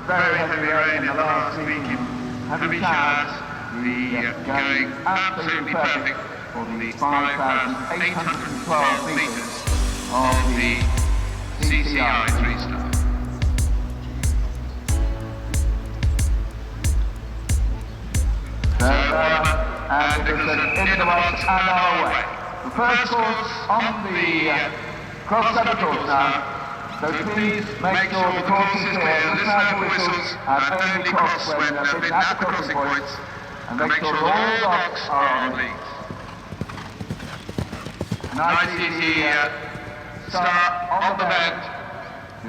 very heavy rain in the last week in heavy showers, the going absolutely perfect for the 5,812 metres of the CCI 3-star. And it was in the box and our way. The first course on the cross-country course now, so please make sure the course is clear, listen out for whistles and only cross when been at the crossing points, and make sure all docks are on leads. Nice easy start on the bend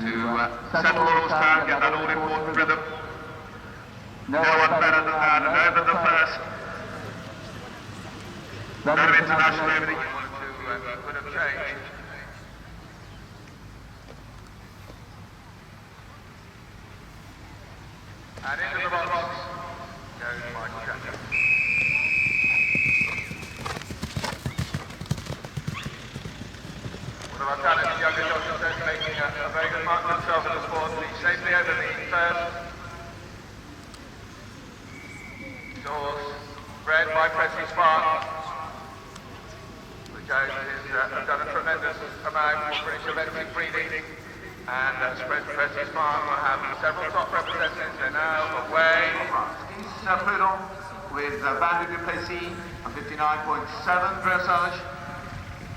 to settle all down, get that all important rhythm. No one better than that, and over the first. No international everything you want to put a change. And into the box goes Michael Jackson. One of our talented younger jockeys making a very good mark for himself in the sport. He's safely over the first. Horse bred by Presley Spark. Jones has done a tremendous amount for British eventing breeding, and Presley Spark will have several top representatives. They're now away. He's Poodle with Bandy Duplessis, a 59.7 dressage.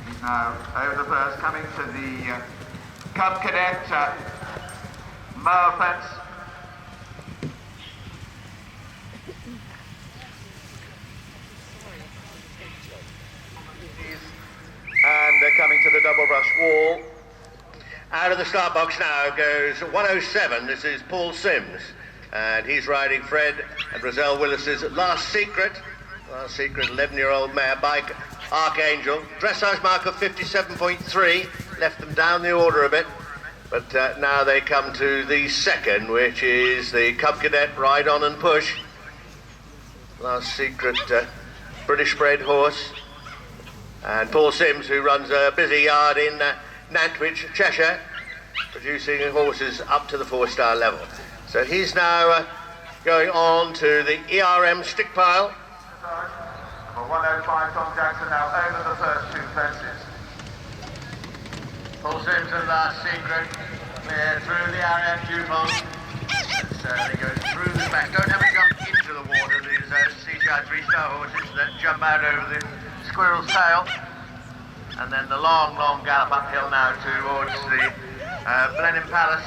He's now over the first, coming to the Cub Cadet Mower Fence. And coming to the double brush wall. Out of the start box now goes 107. This is Paul Sims, and he's riding Fred and Roselle Willis's Last Secret. Last Secret, 11-year-old mare by Archangel. Dressage mark of 57.3. Left them down the order a bit, but now they come to the second, which is the Cub Cadet Ride On and Push. Last Secret, British bred horse. And Paul Sims, who runs a busy yard in Nantwich, Cheshire, producing horses up to the 4-star level. So he's now going on to the ERM stick pile. Number 105, Tom Jackson, now over the first two fences. Paul Sims and Last Secret clear through the area, Dupont. So he goes through the back. Don't have to jump into the water, these CCI 3-star horses, then jump out over the Squirrel's Tail, and then the long gallop uphill now towards the Blenheim Palace.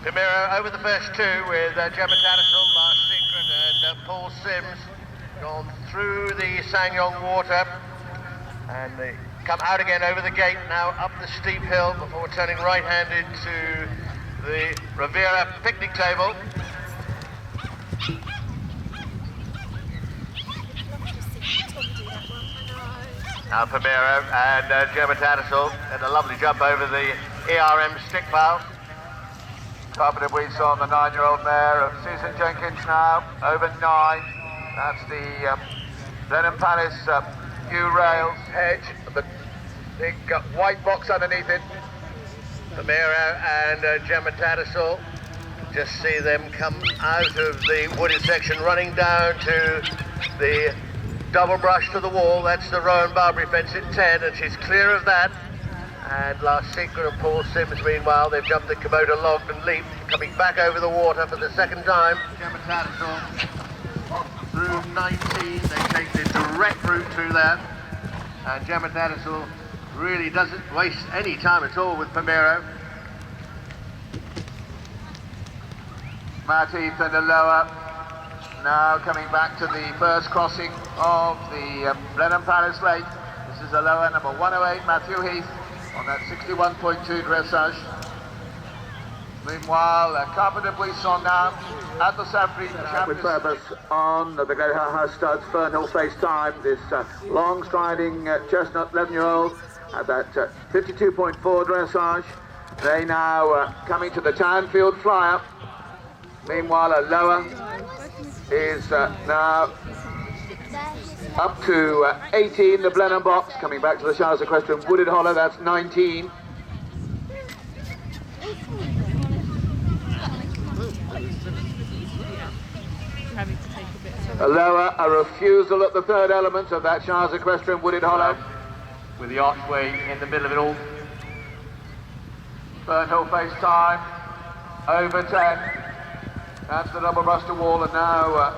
Primero over the first two with Gemma Tattersall, Last Secret and Paul Sims, gone through the SsangYong water, and they come out again over the gate, now up the steep hill before turning right-handed to the Riviera picnic table. Now Primero and Gemma Tattersall had a lovely jump over the ERM stick pile. Carpenter Buisson on the 9-year-old mare of Susan Jenkins now, over 9. That's the Blenheim Palace new rails hedge, the big white box underneath it. Primero and Gemma Tattersall, just see them come out of the wooded section, running down to the double brush to the wall. That's the Rowan Barbary fence at 10, and she's clear of that. And Last Secret and Paul Sims, meanwhile, they've jumped the Komodo Logged and leaped, coming back over the water for the second time. Gemma Tattersall through 19, they take the direct route through that. And Gemma Tattersall really doesn't waste any time at all with Primero. Matt Heath and the lower. Now coming back to the first crossing of the Blenheim Palace Lake. This is a lower, number 108, Matthew Heath, on that 61.2 dressage. Meanwhile, Carpenter Buisson now at the Safri Champions. With purpose on the Great House Studs, Fernhill Face Time, this long striding chestnut 11-year-old at that 52.4 dressage. They now coming to the Townfield Flyer. Meanwhile, a lower is now up to 18, the Blenheim box, coming back to the Charles Equestrian Wooded Hollow, that's 19. A lower, a refusal at the third element of that Shires Equestrian Wooded Hollow. With the archway in the middle of it all. Burnhill face time, over 10. That's the double bruster wall, and now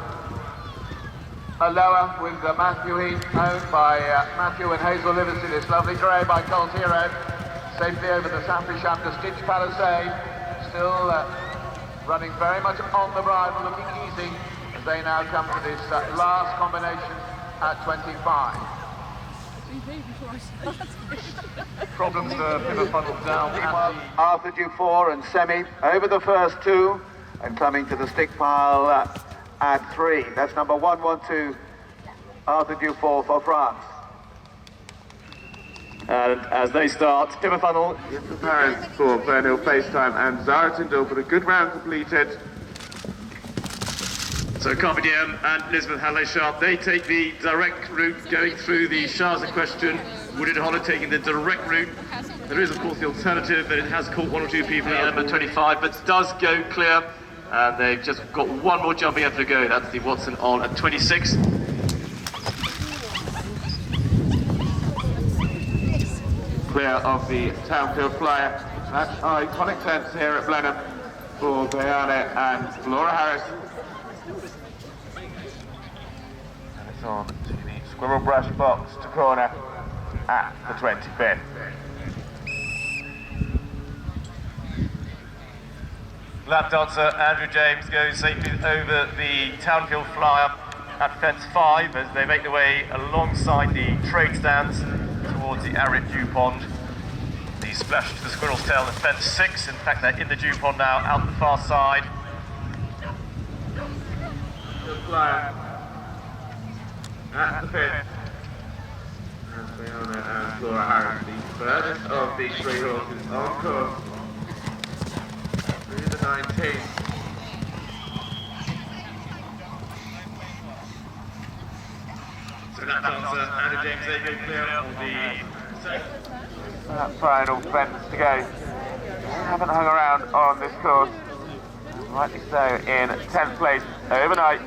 a lower with Matthew Heath, owned by Matthew and Hazel Livingston. This lovely grey by Colt Hero. Safely over the Saint-Picham to Stitch Palisade. Still running very much on the bridle, looking easy as they now come to this last combination at 25. Problems for Pivot Funnel down. Arthur Dufour and Semi over the first two and coming to the stick pile at 3. That's number 112, Arthur Dufour for France. And as they start, Pivot Funnel in preparing for Burnhill FaceTime and Zara Tyndall for a good round completed. So Carpe Diem and Elizabeth Hadley Sharp, they take the direct route going through the Shires Equestrian. Wooded Hollow taking the direct route. There is of course the alternative, but it has caught one or two people at number 25, but does go clear. And they've just got one more jumping after to go. That's the Watson on at 26. Clear of the Townfield Flyer. That's iconic fence here at Blenheim for Bayane and Laura Harris. And it's on to the Squirrel Brush box to corner at the 25th. Lap dancer Andrew James goes safely over the Townfield Flyer at fence 5 as they make their way alongside the trade stands towards the Arit Dew Pond. The splash to the Squirrel's Tail at fence 6. In fact, they're in the Dew Pond now, out the far side. Flyer at the 5th. And Bayane and Laura Harris, the furthest of these three horses on course. Through the 19. So that dancer, Andrew James, they go clear on the That final fence to go. Haven't hung around on this course. Rightly so, in 10th place overnight.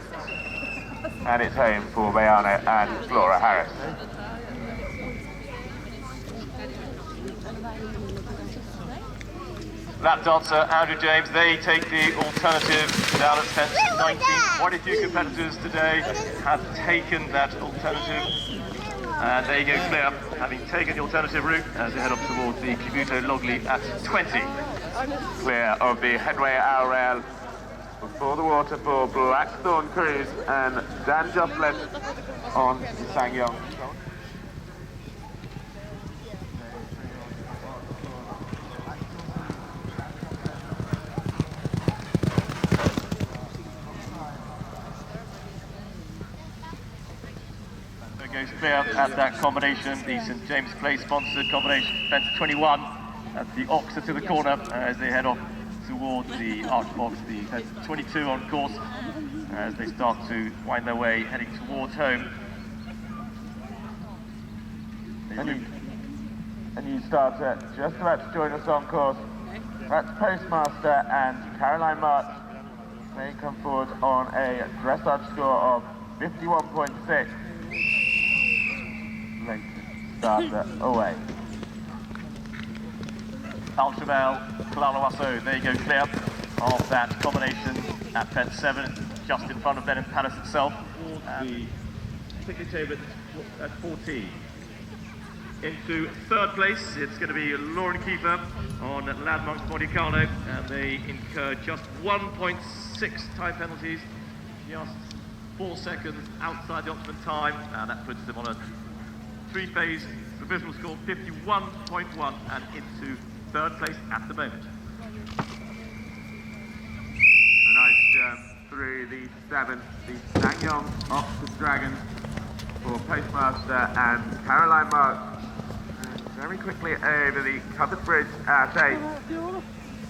And it's home for Bayane and Laura Harris. lap dancer Andrew James, they take the alternative down at fence 19. Quite a few competitors today have taken that alternative. And there you go, clear, having taken the alternative route as they head up towards the Kibuto Logley at 20. Clear of the headway Owl Rail before the water for Blackthorn Cruise and Dan Joplin on SsangYong. Goes clear at that combination, the St James Place sponsored combination, fence 21 at the Oxer to the corner as they head off towards the arch box, the fence 22 on course as they start to wind their way heading towards home. A new starter just about to join us on course. That's Postmaster and Caroline March. They come forward on a dressage score of 51.6. Starter away. Ultramel, Kalalawaso, there you go, clear of that combination at fence 7, just in front of Blenheim Palace itself. The ticket table at 14. Into third place, it's going to be Lauren Keeper on Landmarks Modicarno, and they incur just 1.6 time penalties, just 4 seconds outside the optimum time, and that puts them on a three-phase provisional score 51.1 and into third place at the moment. A nice jump through the 7th, the SsangYong Oxford Dragons for Postmaster and Caroline March. And very quickly over the covered bridge at 8.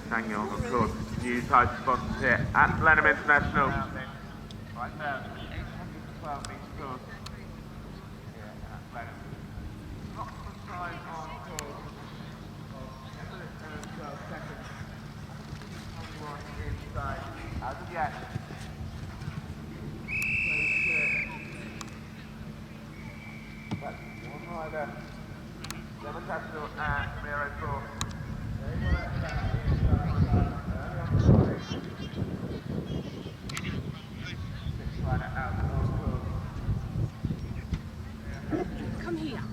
SsangYong, of course, new title sponsors here at Blenheim International. Right there, 812 metre course. As of yet. Gemma Tatchell and Miro Thorpe. Come here.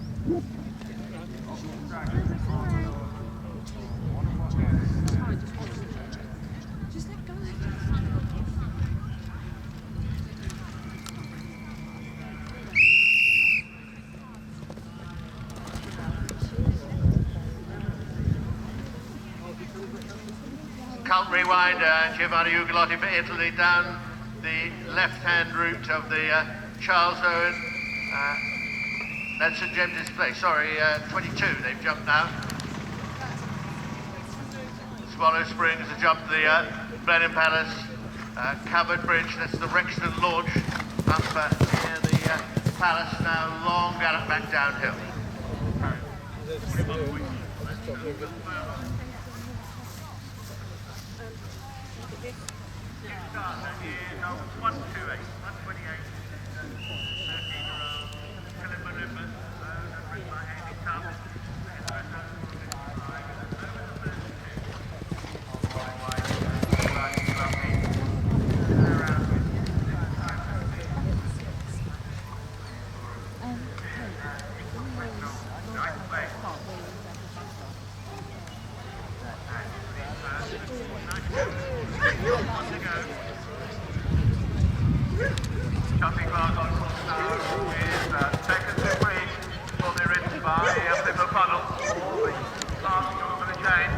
Just let go. Can't rewind, Giovanni Ugolotti for Italy down the left-hand route of the Charles Owen. That's St James display, sorry, 22 they've jumped now. Swallow Springs have jumped the Blenheim Palace, covered bridge, that's the Rexton launch up near the Palace now, long gallop back downhill. Jumping class on course now is second to three, fully ridden by Flipper Funnel, all the last over the chain,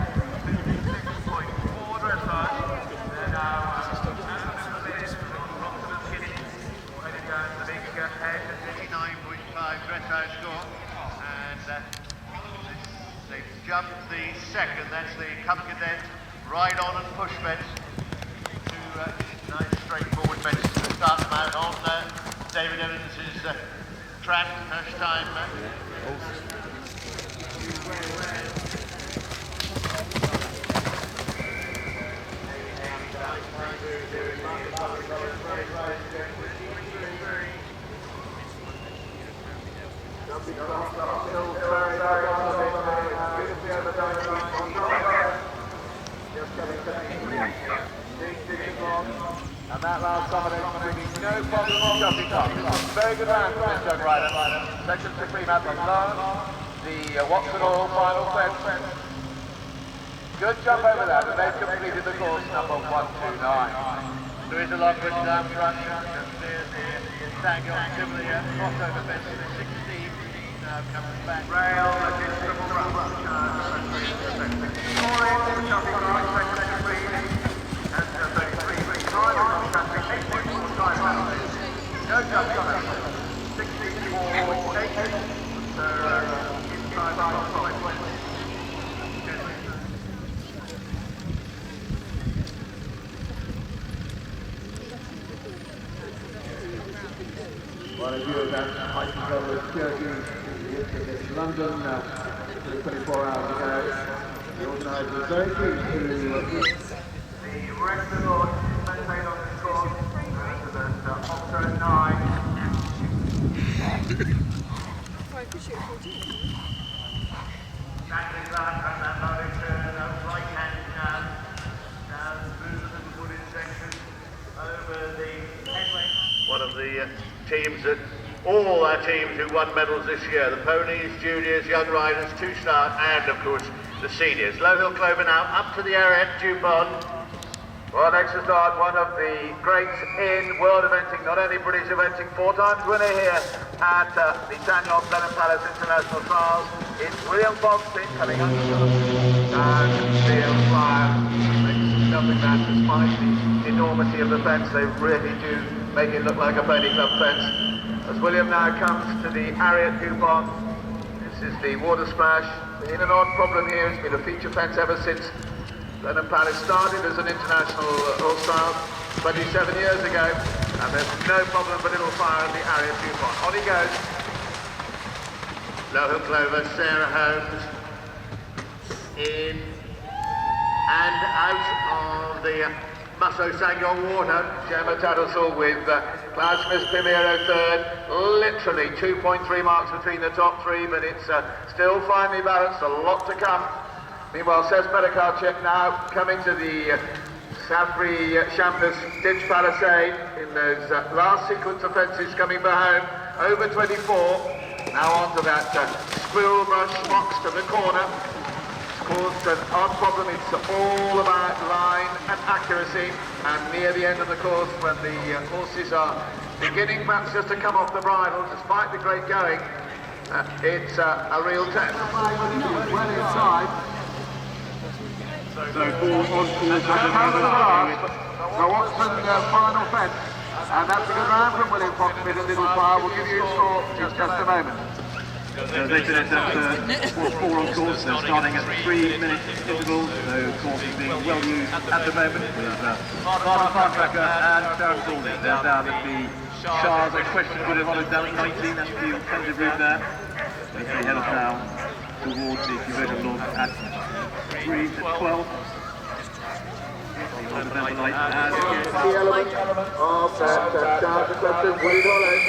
56.4 dressage. They're now out of the minute on Roxton Skinny, heading down to the big head at 59.5 dressage score, and they've jumped the second, that's the Cup Cadet, ride on and push bets, two nice straightforward bets to start them out on David Evans's track, first time. And that last combination bringing no problem on jumping top. Very good round from this young rider. Second supreme at Blenheim. The Watson All final fence. Good jump over that, and they've completed the course number 129. Louisa Lockwood down front, there's the SsangYong similarly crossover fence to the 16, now comes back. Rail against triple run. All in, jumping right, second supreme. And 33 time on traffic, 8.4 time penalty. No jumping on that. 64.8. So inside on top. Well, as you know, that Mike Butler in London 24 hours ago. The organisers very keen to The rest of the board maintained on this course. So there's Octo 9. Sorry, push it 14. Back in last on that loading turn, right hand down through the little wooded section, over the headway. One of the teams that, all our teams who won medals this year, the ponies, juniors, young riders, two-star, and of course the seniors. Low Hill Clover now up to the area, Dupont. Well, next to start, one of the greats in world eventing, not only British eventing, 4 times winner here at the SsangYong Blenheim Palace International Trials. It's William Foxton coming under and Steel Flyer. Makes nothing that despite the enormity of the fence, they really do make it look like a pony club fence. As William now comes to the Ariat Coupon, this is the water splash. Been an odd problem here, it's been a feature fence ever since Blenheim Palace started as an international all-stars 27 years ago, and there's no problem but it'll fire at the Ariat Coupon. On he goes. Low Hill Clover, Sarah Holmes in and out of the SsangYong water. Gemma Tattersall with Klaus Smith-Primero third. Literally 2.3 marks between the top three, but it's still finely balanced, a lot to come. Meanwhile, Cesc Medikalchik now coming to the Safri Champus Ditch Palisade in those last sequence of fences coming for home. Over 24. Now on to that squirrel brush box to the corner. Of course, an odd problem, it's all about line and accuracy, and near the end of the course when the horses are beginning perhaps just to come off the bridle, despite the great going, it's a real test. Well inside. So ball on towards The Watson final fence, and that's a good round from William Fox with a little fire. We'll give you a score in just a moment. They finished at 4 on course, so starting at 3-minute intervals, so course is being well used at the moment with Martin Fartracker and Darren Stoneleigh. They're down at the Shah's question would have honored down at 19, that's the offensive route there. They head us now towards the Curator Lord at 3 at 12. The element of that charge question, will it all end?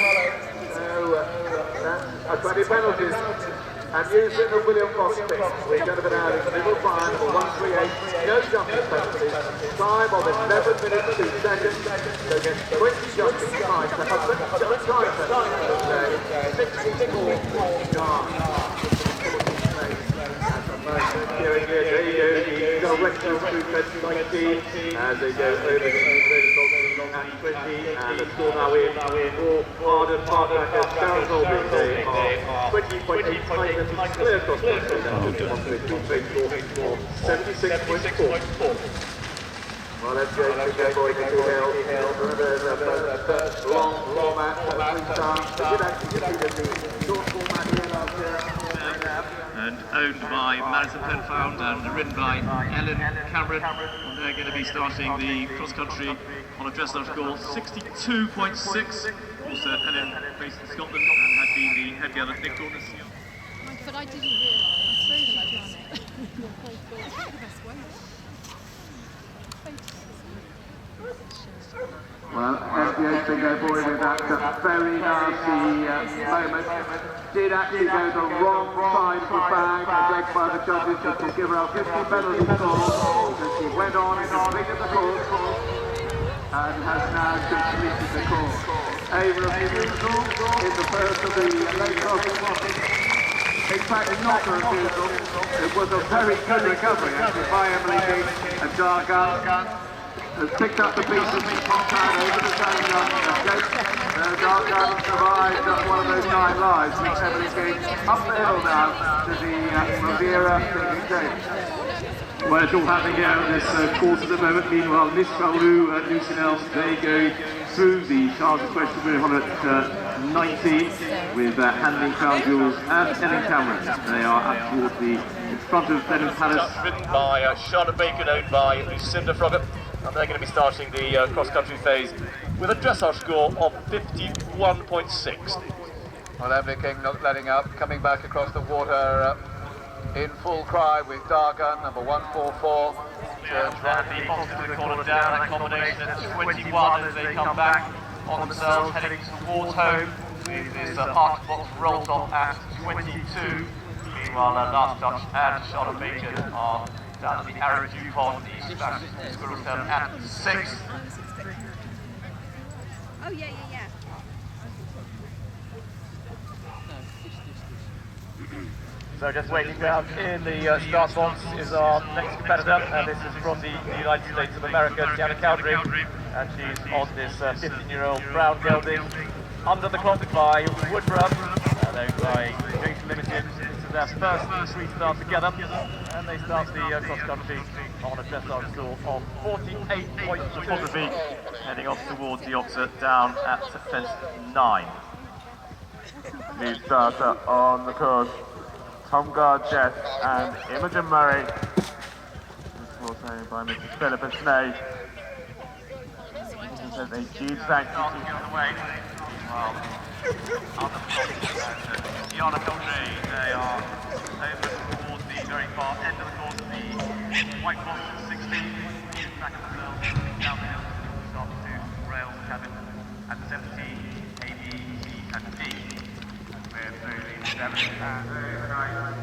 That's 20 penalties. And using the William Fox pick, we're going to be down in middle time for 138, no jumping penalties, time of 11 minutes 2 seconds, so against 20 jumping time, 64 yards. You've got a rectangle through fence 19 as they go over the at 20, and the score now in for Arden Parkbackers, Darren Holby. They are 20.8 times clear across the score, 76.4. Well, let's go for it, long match, we did actually see the short format here last year. And owned by Madison Penfound and ridden by Ellen Cameron. And they're going to be starting the cross-country on a dressage score 62.6. Also Ellen based in Scotland and had been the head girl at Nick Gordon's. But I didn't realise. Well, FBH Bingo Boy with that very nasty moment did actually go the wrong side of the bag, begged by the judges to give her a 50 penalty score, and she went on and completed the course and has now completed the course. A refusal in the first of the late crossing. In fact, not a refusal, it was a very good recovery actually by Emily King, and Dargan has picked up the pieces and popped out over the SsangYong and Dargan survived just one of those 9 lives with Emily King up the hill now to the Riviera Thinking James. Well, it's all happening here on this course at the moment. Meanwhile, Miss Raoult and Lucinelle, they go through the Charles question we're on at 19 with handling crown jewels and Ellen Cameron. They are up towards the in front of Blenheim Palace. Ridden by Charlotte Bacon, owned by Lucinda Froggatt. And they're going to be starting the cross-country phase with a dressage score of 51.6. Well, Emily King not letting up, coming back across the water in full cry with Dargan, number 144. Turns right the opposite corner down, a combination at 21 as they come back on themselves, heading towards home with this arch box rolled off at 22. Meanwhile, Last Touch and Charlotte Bacon are down at the Arrow Dupont, the Spanish Squirrel Town at 6. Oh, yeah. So just waiting down in the start box is our next competitor, and this is from the United States of America, Deanna Cowdery, and she's on this 15-year-old brown gelding under the clock by Woodruff, owned by Jason Limited. This is their first 3 starts together, and they start the cross-country on a dressage score of 48.2. Photography heading off towards the opposite down at fence 9. New starter on the course, Tom Guard-Jess and Imogen Murray. This was owned by Mrs. Philip and Snay. He says a huge thank you to the way. Deanna Cowdery, they are over towards the very far end of the course of the white box at 16. attack themselves down the hill, start to rail the cabin at 70, A, B, C, and D. We're through the 7 and overnight.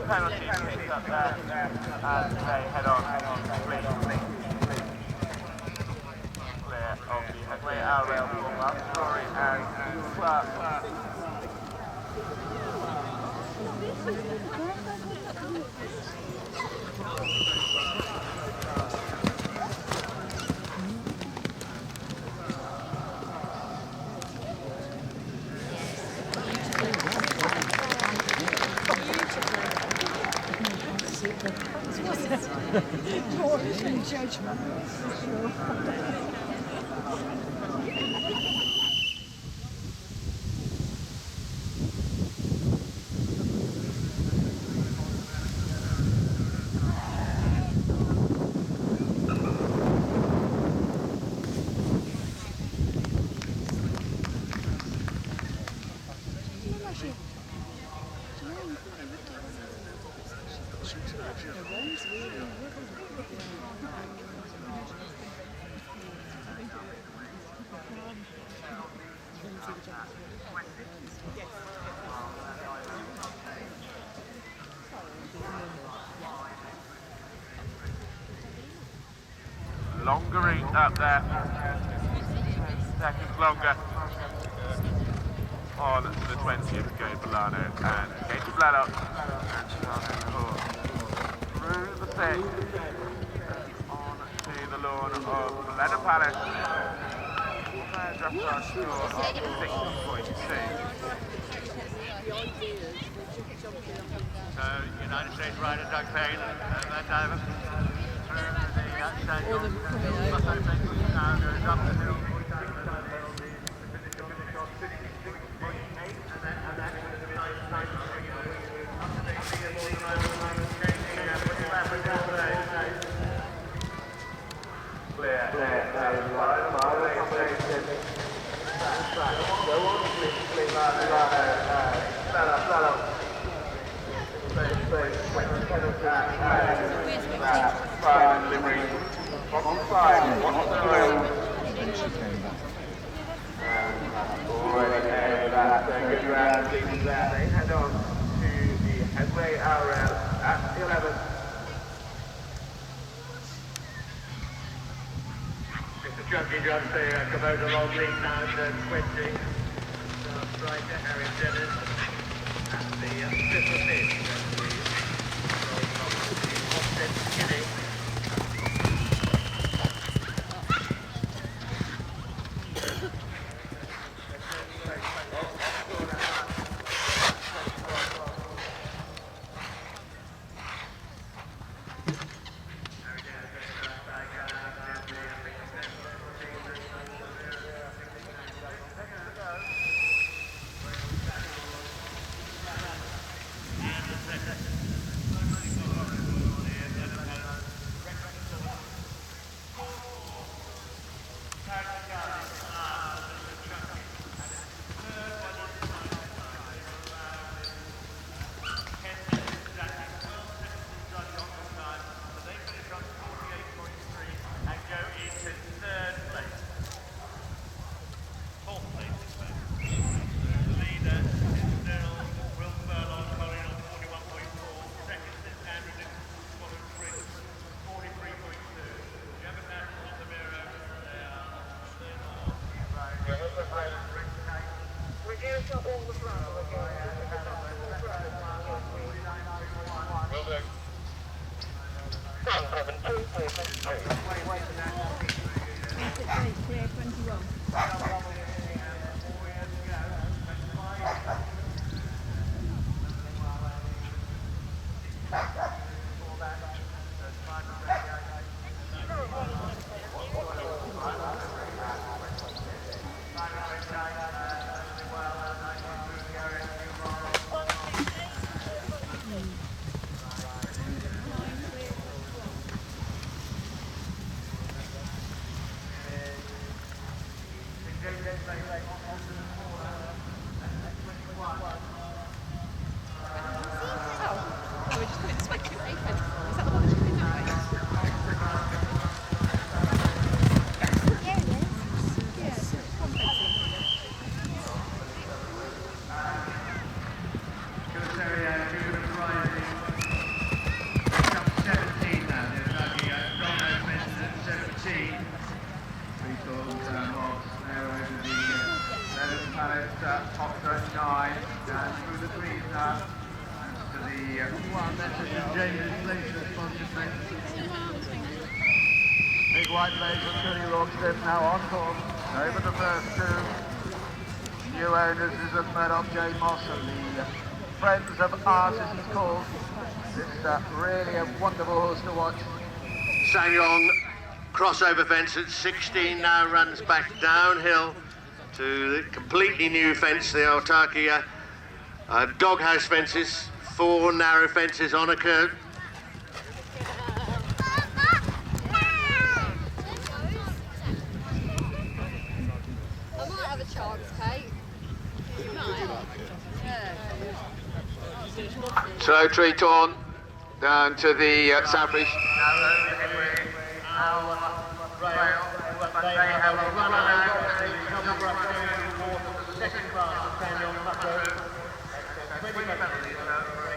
Penalty picked up there as they head on clear of the headway out rail from Story and Clark. Judgment, for sure. Longer reach up there. Seconds longer. On to the 20th, going Milano and Katie Bladdock. And through the 6th. On to the lawn of Blenheim Palace. Just our score of 60.2. So, United States rider Doug Payne and Van Diver through the SsangYong bus opening, now goes up the hill. They head on to the headway RL at 11. Mr. Chunky just to come over long lead now to 20. Striker Harry Dennis at the 5th of mid. Offset Skinny. Clear 21. Big white blaze of Curly Rockstead now on course. Over the first two. New owners is of Murdoch J. Moss and the Friends of Art as he's called. It's really a wonderful horse to watch. SsangYong crossover fence at 16 now runs back downhill to the completely new fence, the Autarkia doghouse fences, 4 narrow fences on a curve. I might have a chance, Kate. You might. Yeah. Slow tree torn down to the Southbridge. They have a run out the double brush for the second class of SsangYong Mucko. 20 penalties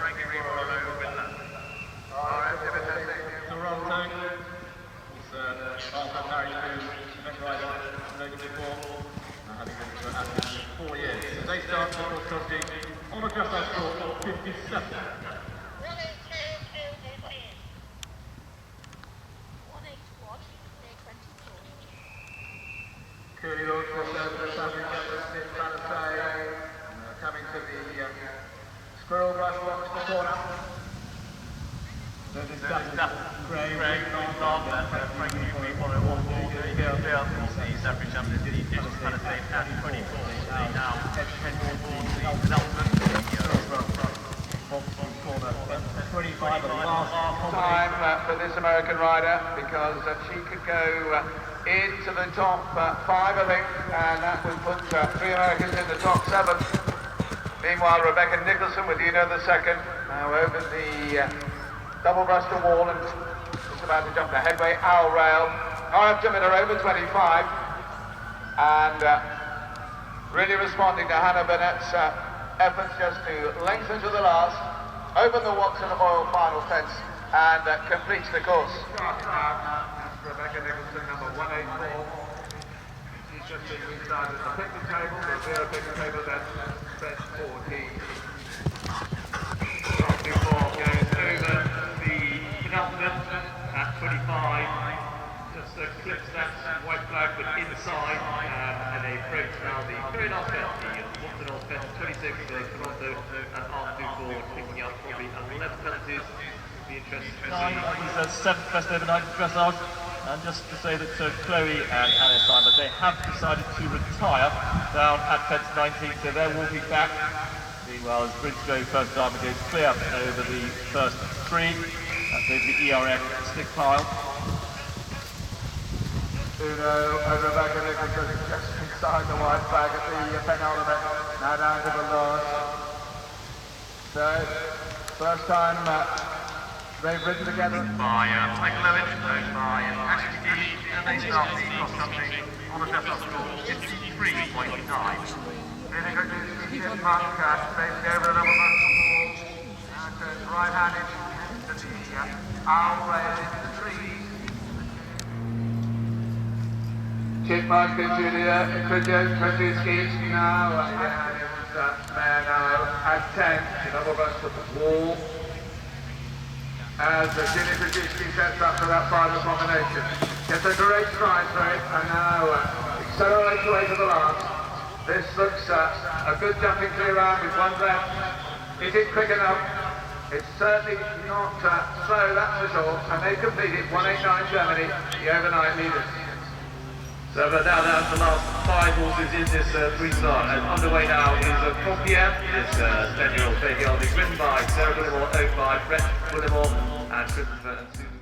ranking all over with that. Toronto is also married to Beck Rider, Logan before, having been to Athens for 4 years. So they start the cross country on a dressage score of 57. Curly Lord crossover, Southern Smith Palisade, coming to the squirrel brush box in the corner. There's that grey, non-long, and Frankie we want to walk all the the Southern Champions, the Smith Palisade at 24. They now head towards the penultimate, the corner, 25 at the last Time for this American rider because she could go into the top 5, I think, and that would put 3 Americans in the top 7. Meanwhile, Rebecca Nicholson with Uno the second, now over the double brushed wall and just about to jump the headway. Owl Rail, altimeter over 25, and really responding to Hannah Burnett's efforts just to lengthen to the last, open the Watson Oil final fence, and completes the course. Rebecca Nicholson, number 184. She's just been restarted at the picnic table, the zero picnic table, that's best 14. Rocky Ford goes over the penultimate at 25. Just clips that white flag, but inside, and they approach now the very last fence, the Watson Oil fence, 26 for Toronto, and Art Ford picking up probably 11 penalties. Be interesting to see. He's the 7th best overnight dressage. And just to say that Chloe and Anna Simon, they have decided to retire down at fence 19, so they're walking back. Meanwhile, as Bridgestone first time goes clear over the first 3, that's over the ERM stick pile. Uno and Rebecca Nicholson just inside the white flag at the penultimate, now down to the last. So, first time they've ridden together. By Michael Lewis, followed by Ashley Gish, and they start the cross country on a dress-up score of 53.9. Really good news to see Mark facing over the double brush wall. Now turns right-handed to the owl rail into the trees. Chipmunk and Julia Krajewski now, and it's Mayor now at 10. The double brush to the wall. as Jimmy Brzezinski sets up for that final combination. Gets a great stride for it, and now accelerates away to the last. This looks a good jumping clear round with one left. Is it quick enough? It's certainly not slow, that's for sure. And they completed 189 Germany, the overnight leaders. So but now that's the last 5 horses in this 3-star, and underway now is Pompier, this 10-year-old baby old, is ridden by Sarah Willimore, owned by Brett Willimore and Christopher and Susan.